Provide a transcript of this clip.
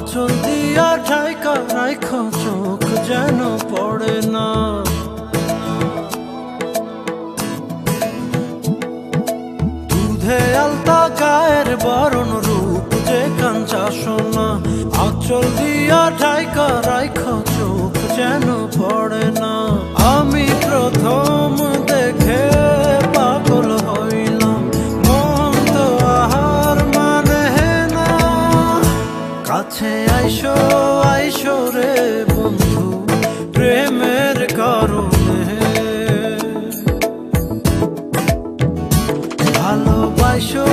আঁচল দিয়া ঢাইকা রাইখো চোখ যেন পড়ে না। দুধে আলতা গায়ের বরণ রূপ যে কাঞ্চা সোনা, আঁচল দিয়া ঢাইকা রাইখো চোখ যেন পড়ে না। আমি প্রথম দেখে পাগল হইলাম, মন তো আহার মানে না। কাছে আইসো আইসো রে বন্ধু প্রেমের কারণে, ভালোবাসো